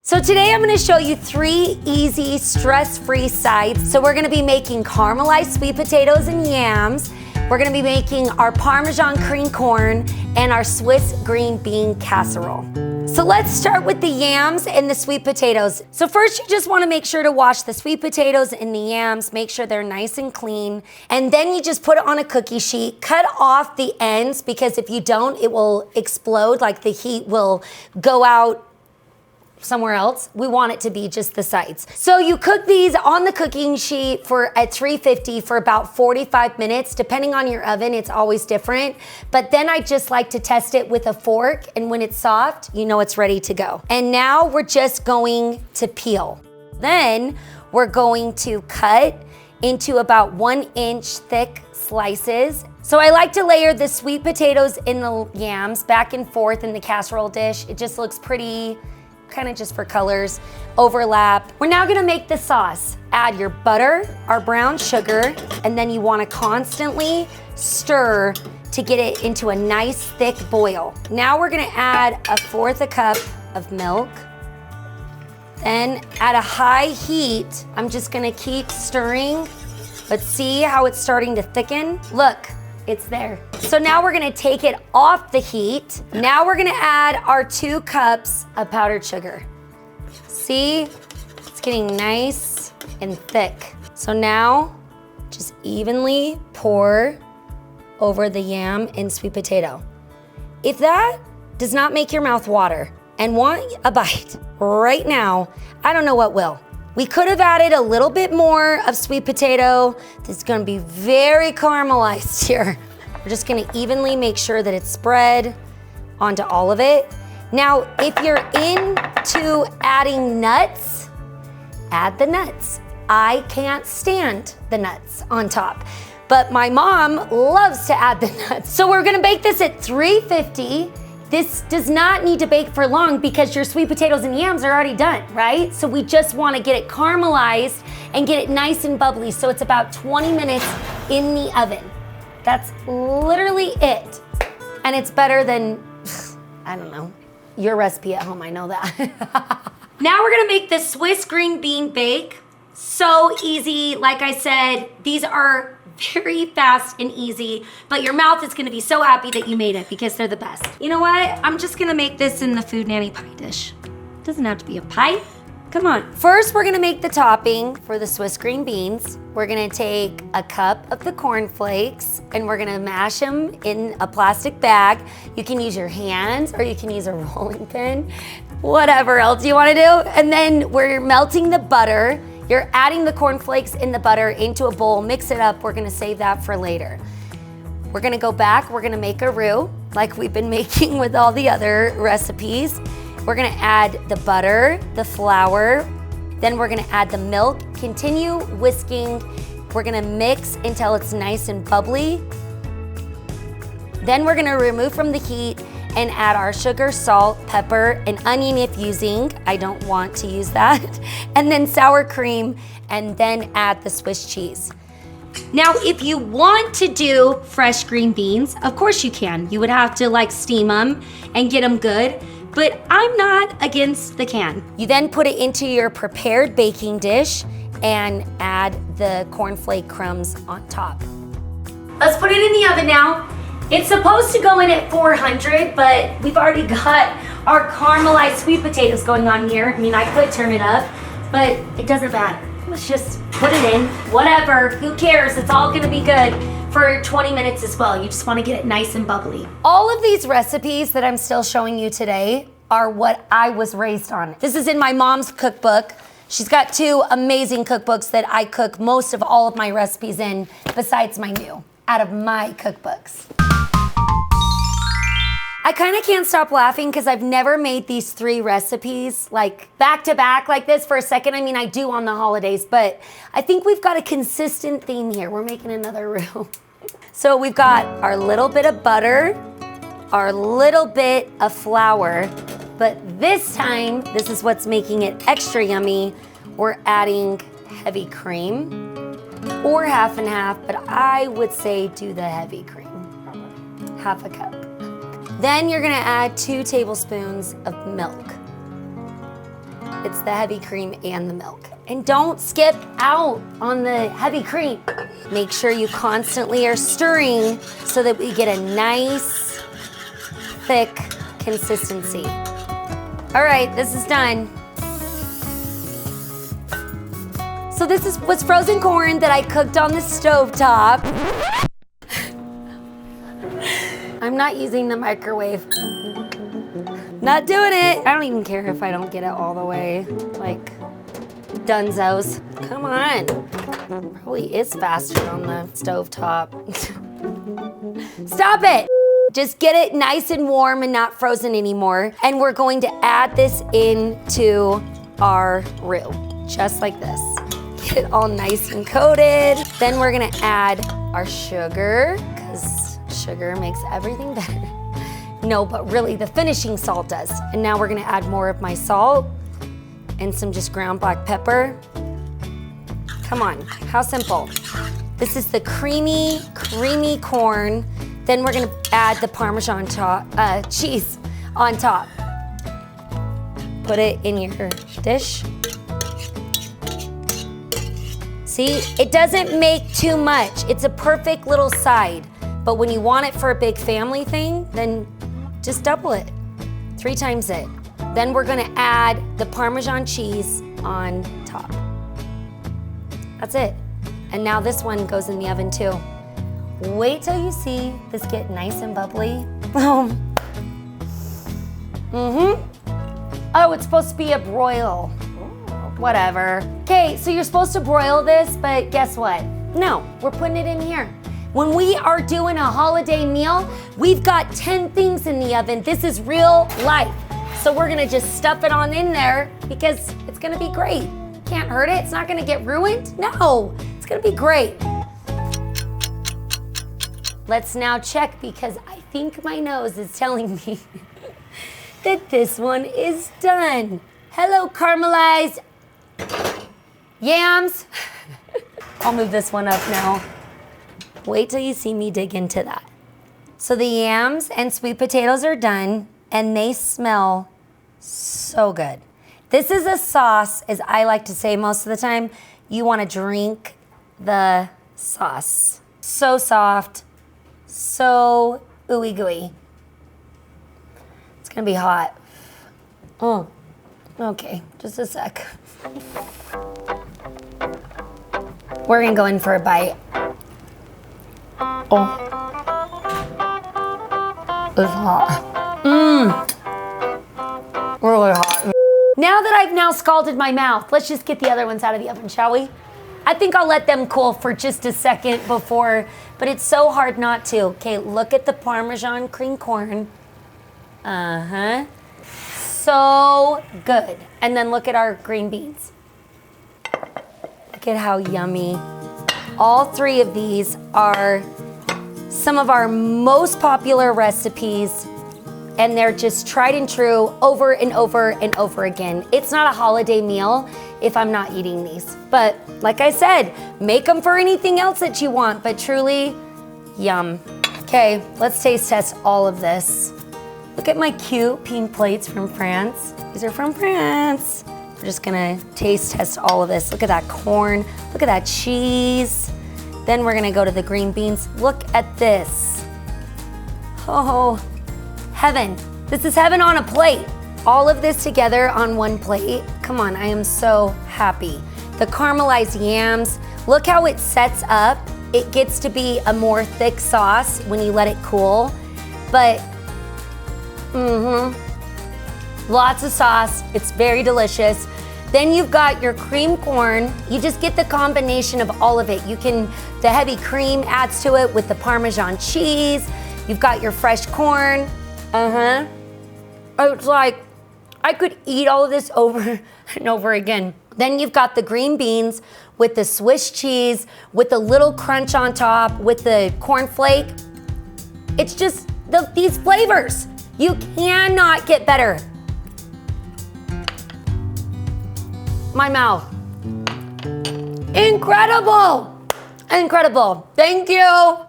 So today I'm gonna show you 3 easy, stress-free sides. So we're gonna be making caramelized sweet potatoes and yams. We're gonna be making our Parmesan cream corn and our Swiss green bean casserole. So let's start with the yams and the sweet potatoes. So first you just wanna make sure to wash the sweet potatoes and the yams, make sure they're nice and clean. And then you just put it on a cookie sheet, cut off the ends because if you don't, it will explode, like the heat will go out somewhere else. We want it to be just the sides. So you cook these on the cooking sheet at 350 for about 45 minutes. Depending on your oven, it's always different. But then I just like to test it with a fork, and when it's soft, you know it's ready to go. And now we're just going to peel. Then we're going to cut into about 1 inch thick slices. So I like to layer the sweet potatoes in the yams back and forth in the casserole dish. It just looks pretty, kind of just for colors, overlap. We're now gonna make the sauce. Add your butter, our brown sugar, and then you wanna constantly stir to get it into a nice thick boil. Now we're gonna add 1/4 cup of milk. Then at a high heat, I'm just gonna keep stirring, but see how it's starting to thicken? Look. It's there. So now we're gonna take it off the heat. Now we're gonna add our 2 cups of powdered sugar. See, it's getting nice and thick. So now just evenly pour over the yam and sweet potato. If that does not make your mouth water and want a bite right now, I don't know what will. We could have added a little bit more of sweet potato. This is gonna be very caramelized here. We're just gonna evenly make sure that it's spread onto all of it. Now, if you're into adding nuts, add the nuts. I can't stand the nuts on top, but my mom loves to add the nuts. So we're gonna bake this at 350. This does not need to bake for long because your sweet potatoes and yams are already done, right? So we just wanna get it caramelized and get it nice and bubbly. So it's about 20 minutes in the oven. That's literally it. And it's better than, I don't know, your recipe at home, I know that. Now we're gonna make the Swiss green bean bake. So easy, like I said, these are very fast and easy, but your mouth is gonna be so happy that you made it because they're the best. You know what? I'm just gonna make this in the Food Nanny pie dish. Doesn't have to be a pie. Come on. First, we're gonna make the topping for the Swiss green beans. We're gonna take a cup of the cornflakes and we're gonna mash them in a plastic bag. You can use your hands or you can use a rolling pin, whatever else you wanna do. And then we're melting the butter. You're adding the cornflakes in the butter into a bowl, mix it up. We're gonna save that for later. We're gonna go back, we're gonna make a roux like we've been making with all the other recipes. We're gonna add the butter, the flour, then we're gonna add the milk, continue whisking. We're gonna mix until it's nice and bubbly. Then we're gonna remove from the heat and add our sugar, salt, pepper, and onion if using. I don't want to use that. And then sour cream, and then add the Swiss cheese. Now, if you want to do fresh green beans, of course you can. You would have to like steam them and get them good, but I'm not against the can. You then put it into your prepared baking dish and add the cornflake crumbs on top. Let's put it in the oven now. It's supposed to go in at 400, but we've already got our caramelized sweet potatoes going on here. I mean, I could turn it up, but it doesn't matter. Let's just put it in, whatever, who cares? It's all gonna be good for 20 minutes as well. You just wanna get it nice and bubbly. All of these recipes that I'm still showing you today are what I was raised on. This is in my mom's cookbook. She's got 2 amazing cookbooks that I cook most of all of my recipes in, besides my new, out of my cookbooks. I kind of can't stop laughing because I've never made these 3 recipes like back to back like this for a second. I mean, I do on the holidays, but I think we've got a consistent theme here. We're making another roux. So we've got our little bit of butter, our little bit of flour, but this time, this is what's making it extra yummy. We're adding heavy cream or half and half, but I would say do the heavy cream, half a cup. Then you're gonna add 2 tablespoons of milk. It's the heavy cream and the milk. And don't skip out on the heavy cream. Make sure you constantly are stirring so that we get a nice, thick consistency. All right, this is done. So this was frozen corn that I cooked on the stovetop. I'm not using the microwave. Not doing it. I don't even care if I don't get it all the way. Like, dunzos. Come on. Probably is faster on the stovetop. Stop it. Just get it nice and warm and not frozen anymore. And we're going to add this into our roux, just like this. Get it all nice and coated. Then we're gonna add our sugar, because sugar makes everything better. No, but really the finishing salt does. And now we're gonna add more of my salt and some just ground black pepper. Come on, how simple. This is the creamy, creamy corn. Then we're gonna add the Parmesan cheese on top. Put it in your dish. See, it doesn't make too much. It's a perfect little side. But when you want it for a big family thing, then just double it, 3 times it. Then we're gonna add the Parmesan cheese on top. That's it. And now this one goes in the oven too. Wait till you see this get nice and bubbly. Boom. Oh, it's supposed to be a broil. Whatever. Okay, so you're supposed to broil this, but guess what? No, we're putting it in here. When we are doing a holiday meal, we've got 10 things in the oven. This is real life. So we're gonna just stuff it on in there because it's gonna be great. Can't hurt it, it's not gonna get ruined. No, it's gonna be great. Let's now check because I think my nose is telling me that this one is done. Hello, caramelized yams. I'll move this one up now. Wait till you see me dig into that. So the yams and sweet potatoes are done and they smell so good. This is a sauce, as I like to say most of the time. You wanna drink the sauce. So soft, so ooey gooey. It's gonna be hot. Oh, okay, just a sec. We're gonna go in for a bite. Oh, it's hot. Really hot. Now that I've now scalded my mouth, let's just get the other ones out of the oven, shall we? I think I'll let them cool for just a second before, but it's so hard not to. Okay, look at the Parmesan cream corn. So good. And then look at our green beans. Look at how yummy. All 3 of these are some of our most popular recipes, and they're just tried and true over and over and over again. It's not a holiday meal if I'm not eating these. But like I said, make them for anything else that you want, but truly, yum. Okay, let's taste test all of this. Look at my cute pink plates from France. These are from France. We're just gonna taste test all of this. Look at that corn, look at that cheese. Then we're gonna go to the green beans. Look at this. Oh, heaven. This is heaven on a plate. All of this together on one plate. Come on, I am so happy. The caramelized yams, look how it sets up. It gets to be a more thick sauce when you let it cool. But, lots of sauce. It's very delicious. Then you've got your cream corn. You just get the combination of all of it. The heavy cream adds to it with the Parmesan cheese. You've got your fresh corn. It's like, I could eat all of this over and over again. Then you've got the green beans with the Swiss cheese, with the little crunch on top, with the cornflake. It's just these flavors. You cannot get better. My mouth. Incredible. Incredible. Thank you.